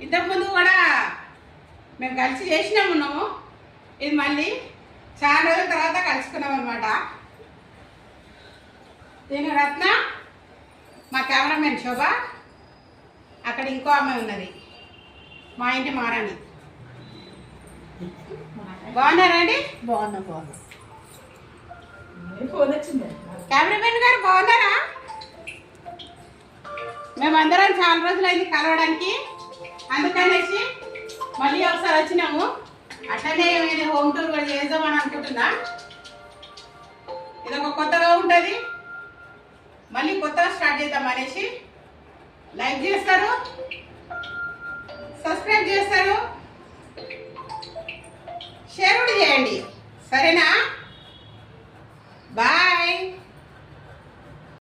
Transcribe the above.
ఇంతకుముందు కూడా మేము కలిసి చేసినాము. ఇది మళ్ళీ చాలా రోజుల తర్వాత కలుసుకున్నాం అనమాట. దీని రత్న, మా కెమెరామెన్ శోభ, అక్కడ ఇంకో ఆమె ఉన్నది, మా ఇంటి మారాణి. బాగున్నారా అండి? బాగున్నా. కెమెరామెన్ గారు బాగున్నారా? మేమందరం చాలా రోజులైంది కలవడానికి, అందుకనేసి మళ్ళీ ఒకసారి వచ్చినాము. అట్లనే నేను హోమ్ టూర్ కూడా చేద్దామని అనుకుంటున్నా. ఇది ఒక కొత్తగా ఉంటుంది, మళ్ళీ కొత్తగా స్టార్ట్ చేద్దాం అనేసి. లైక్ చేస్తారు, సబ్స్క్రైబ్ చేస్తారు, షేర్ కూడా చేయండి, సరేనా? బాయ్.